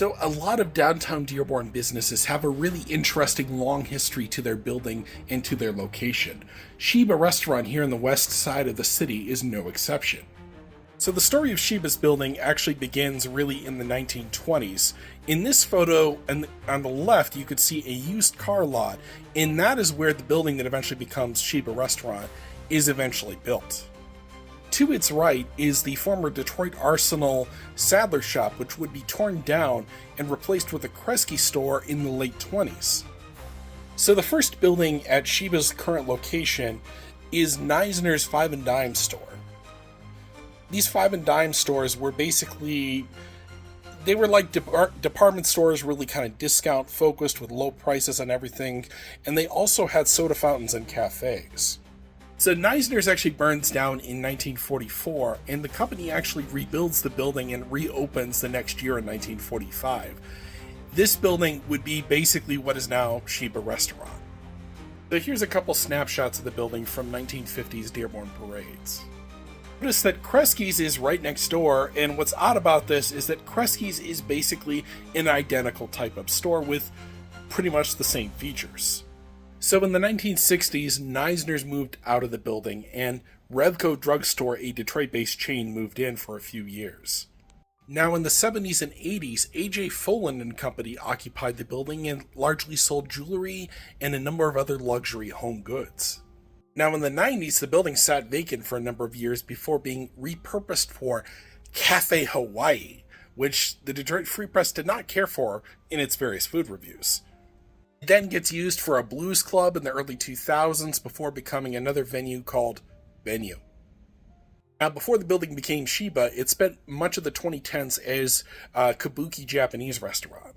So a lot of downtown Dearborn businesses have a really interesting long history to their building and to their location. Sheeba restaurant here in the west side of the city is no exception. So the story of Sheba's building actually begins really in the 1920s. In this photo on the left, you could see a used car lot, and that is where the building that eventually becomes Sheeba Restaurant is eventually built. To its right is the former Detroit Arsenal Saddler shop, which would be torn down and replaced with a Kresge store in the late 20s. So the first building at Sheba's current location is Neisner's Five and Dime store. These Five and Dime stores were basically, they were like department stores, really kind of discount focused with low prices on everything, and they also had soda fountains and cafes. So Neisner's actually burns down in 1944, and the company actually rebuilds the building and reopens the next year in 1945. This building would be basically what is now Sheeba Restaurant. So here's a couple snapshots of the building from 1950s Dearborn parades. Notice that Kresge's is right next door, and what's odd about this is that Kresge's is basically an identical type of store with pretty much the same features. So in the 1960s, Neisner's moved out of the building, and Revco Drugstore, a Detroit-based chain, moved in for a few years. Now in the 70s and 80s, A.J. Folan and Company occupied the building and largely sold jewelry and a number of other luxury home goods. Now in the 90s, the building sat vacant for a number of years before being repurposed for Cafe Hawaii, which the Detroit Free Press did not care for in its various food reviews. It then gets used for a blues club in the early 2000s before becoming another venue called Venue. Now, before the building became Sheeba, it spent much of the 2010s as a kabuki Japanese restaurant.